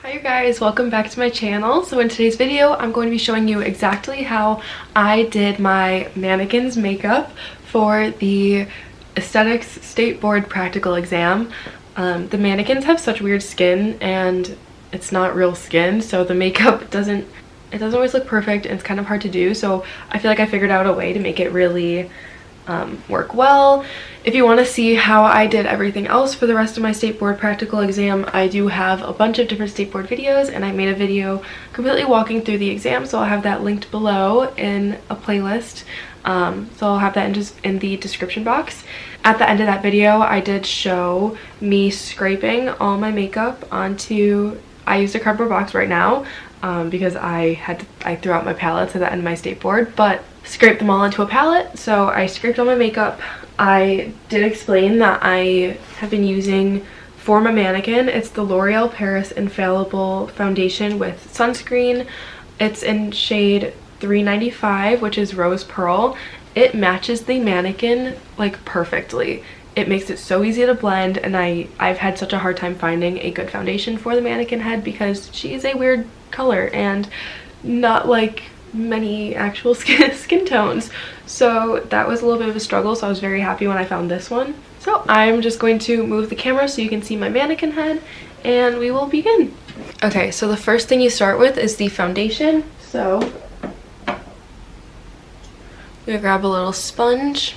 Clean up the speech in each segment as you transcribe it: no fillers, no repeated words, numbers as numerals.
Hi you guys, welcome back to my channel. So in today's video, I'm going to be showing you exactly how I did my Mannequin's makeup for the Aesthetics State Board practical exam. The mannequins have such weird skin and it's not real skin, so the makeup doesn't always look perfect and it's kind of hard to do. So I feel like I figured out a way to make it really work well. If you want to see how I did everything else for the rest of my state board practical exam, I do have a bunch of different state board videos, and I made a video completely walking through the exam, so I'll have that linked below in a playlist. So I'll have that in the description box. At the end of that video, I did show me scraping all my makeup onto, I used a cardboard box right now because I threw out my palettes at the end of my state board, but scraped them all into a palette. So I scraped all my makeup. I did explain that I have been using for my Mannequin, it's the L'Oreal Paris Infallible Foundation with sunscreen. It's in shade 395, which is Rose Pearl. It matches the Mannequin like perfectly. It makes it so easy to blend, and I've had such a hard time finding a good foundation for the Mannequin head because she is a weird color and not like many actual skin tones. So that was a little bit of a struggle, so I was very happy when I found this one. So I'm just going to move the camera so you can see my Mannequin head and we will begin. Okay, so the first thing you start with is the foundation. So I'm gonna grab a little sponge,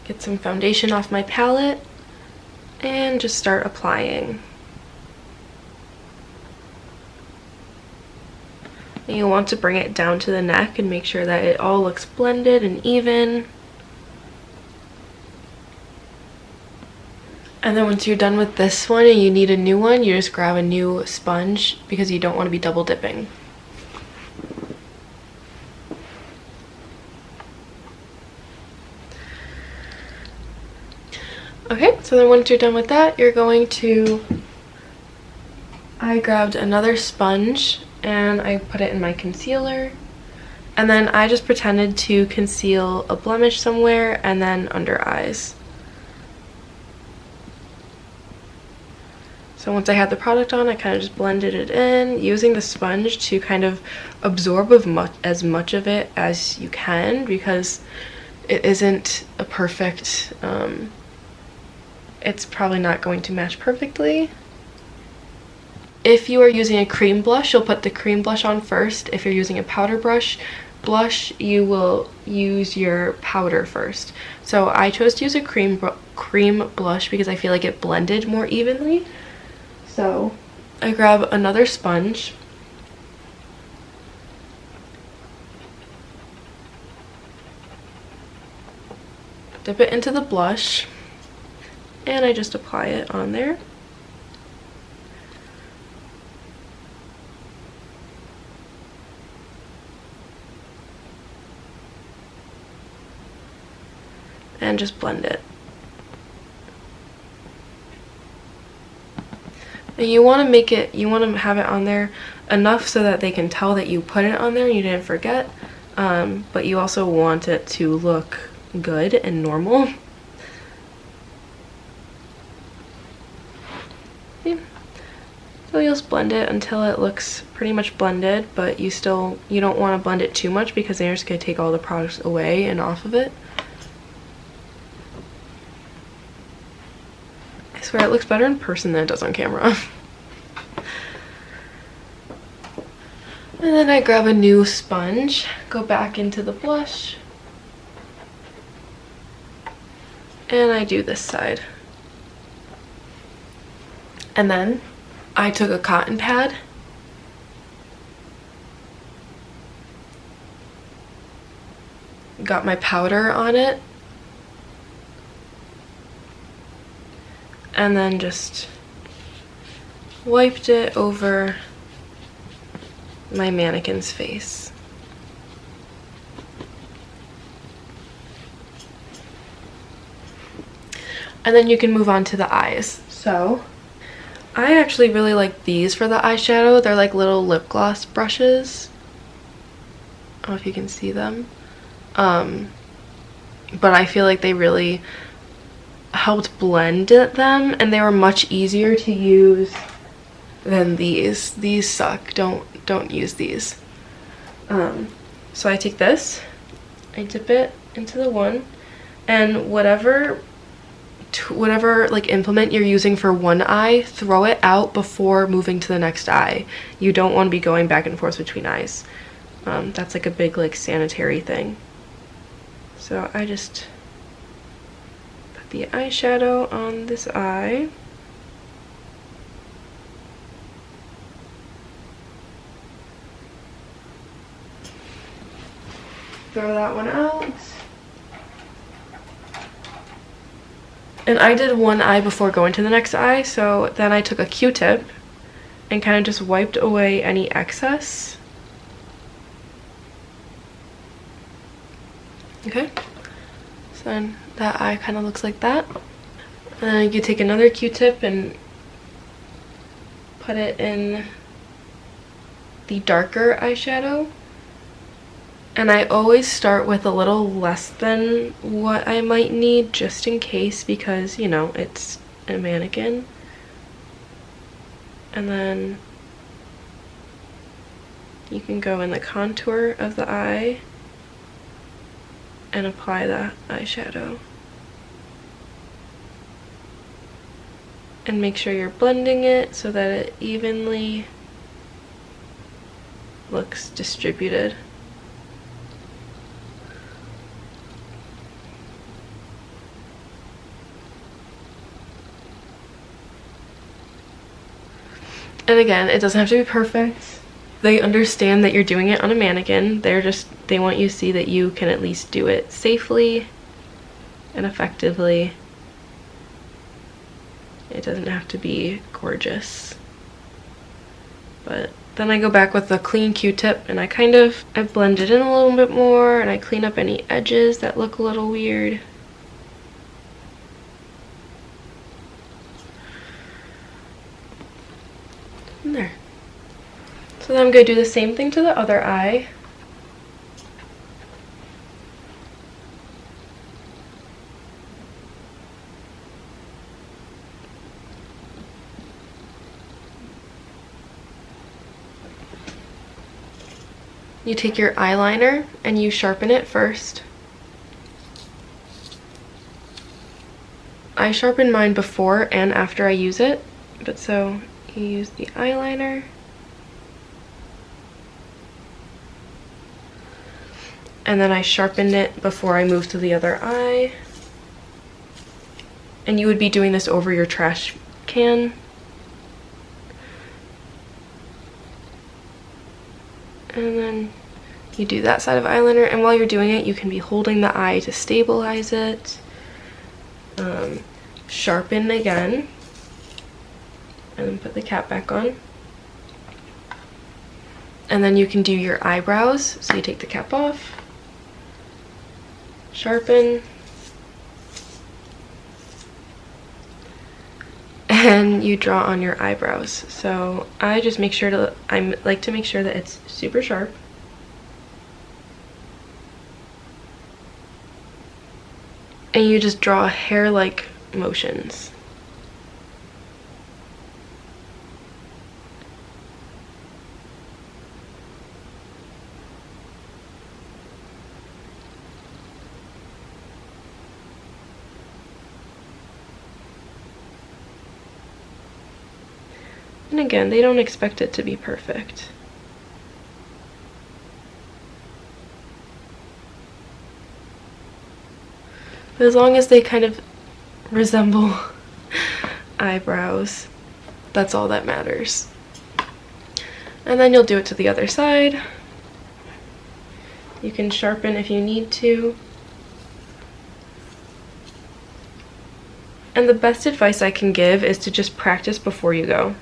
get some foundation off my palette, and just start applying. And you'll want to bring it down to the neck and make sure that it all looks blended and even. And then once you're done with this one and you need a new one, you just grab a new sponge because you don't want to be double dipping. Okay, so then once you're done with that, you're going to, I grabbed another sponge and I put it in my concealer, and then I just pretended to conceal a blemish somewhere and then under eyes. So once I had the product on, I kind of just blended it in, using the sponge to kind of absorb as much of it as you can, because it isn't a perfect, it's probably not going to match perfectly. If you are using a cream blush, you'll put the cream blush on first. If you're using a powder blush, you will use your powder first. So I chose to use a cream blush because I feel like it blended more evenly. So I grab another sponge, dip it into the blush, and I just apply it on there. And just blend it. And you want to have it on there enough so that they can tell that you put it on there and you didn't forget, but you also want it to look good and normal. Okay. So you'll just blend it until it looks pretty much blended, but you don't want to blend it too much because then you're just going to take all the products away and off of it. I swear it looks better in person than it does on camera. And then I grab a new sponge, go back into the blush, and I do this side. And then I took a cotton pad, got my powder on it, and then just wiped it over my Mannequin's face. And then you can move on to the eyes. So I actually really like these for the eyeshadow. They're like little lip gloss brushes. I don't know if you can see them. But I feel like they really helped blend them, and they were much easier to use than these. These suck. Don't use these. So I take this, I dip it into the one, and whatever like implement you're using for one eye, throw it out before moving to the next eye. You don't want to be going back and forth between eyes. That's like a big like sanitary thing. So I just put the eyeshadow on this eye. Throw that one out. And I did one eye before going to the next eye, so then I took a Q-tip and kind of just wiped away any excess. Okay, so then that eye kind of looks like that. And then you take another Q-tip and put it in the darker eyeshadow. And I always start with a little less than what I might need, just in case, because, you know, it's a mannequin. And then you can go in the contour of the eye and apply that eyeshadow. And make sure you're blending it so that it evenly looks distributed. And again, it doesn't have to be perfect. They understand that you're doing it on a mannequin. They want you to see that you can at least do it safely and effectively. It doesn't have to be gorgeous. But then I go back with a clean Q-tip and I blend it in a little bit more, and I clean up any edges that look a little weird. There. So then I'm going to do the same thing to the other eye. You take your eyeliner and you sharpen it first. I sharpen mine before and after I use it, but so you use the eyeliner. And then I sharpened it before I moved to the other eye. And you would be doing this over your trash can. And then you do that side of eyeliner, and while you're doing it, you can be holding the eye to stabilize it. Sharpen again. And then put the cap back on. And then you can do your eyebrows. So you take the cap off, sharpen, and you draw on your eyebrows. So I just make sure to, I like to make sure that it's super sharp. And you just draw hair-like motions. And again, they don't expect it to be perfect. But as long as they kind of resemble eyebrows, that's all that matters. And then you'll do it to the other side. You can sharpen if you need to. And the best advice I can give is to just practice before you go.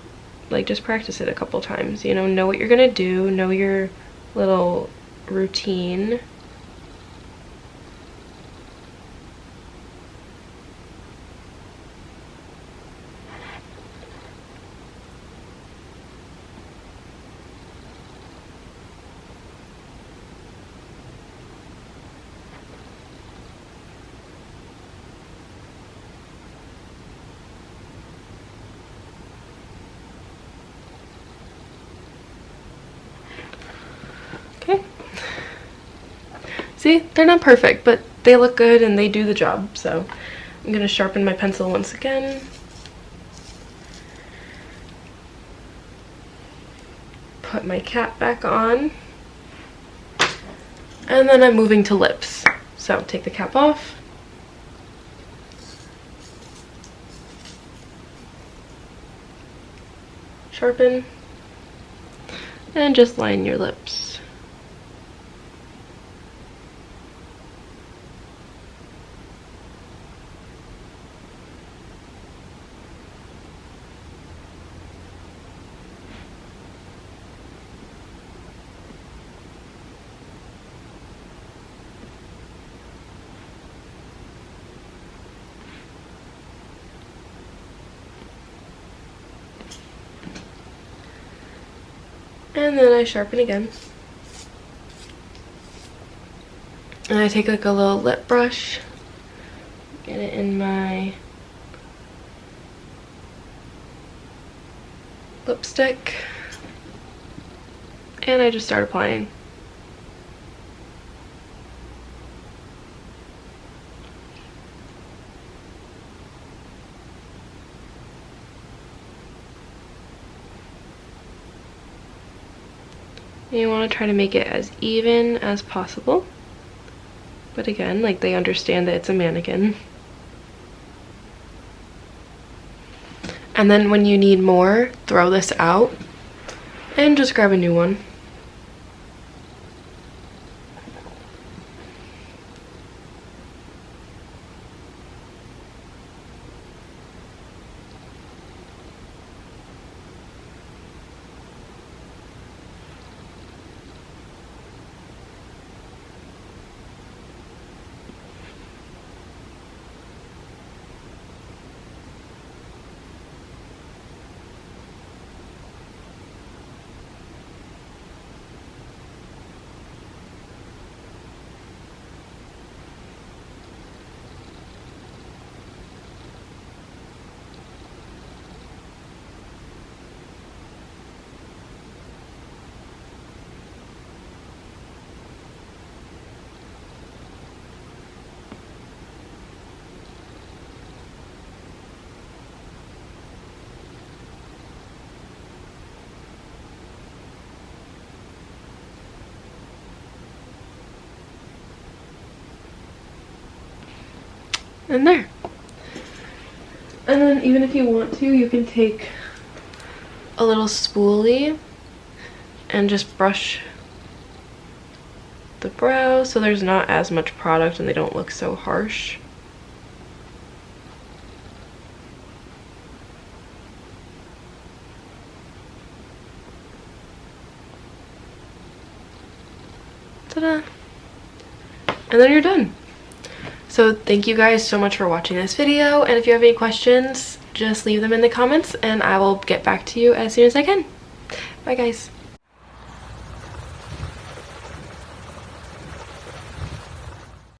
Like, just practice it a couple times, you know what you're gonna do, know your little routine. See, they're not perfect, but they look good and they do the job. So I'm gonna sharpen my pencil once again. Put my cap back on. And then I'm moving to lips. So take the cap off. Sharpen. And just line your lips. And then I sharpen again. And I take like a little lip brush, get it in my lipstick, and I just start applying. And you want to try to make it as even as possible. But again, like, they understand that it's a mannequin. And then when you need more, throw this out and just grab a new one. And there. And then even if you want to, you can take a little spoolie and just brush the brows so there's not as much product and they don't look so harsh. Ta-da! And then you're done. So thank you guys so much for watching this video, and if you have any questions, just leave them in the comments and I will get back to you as soon as I can. Bye guys.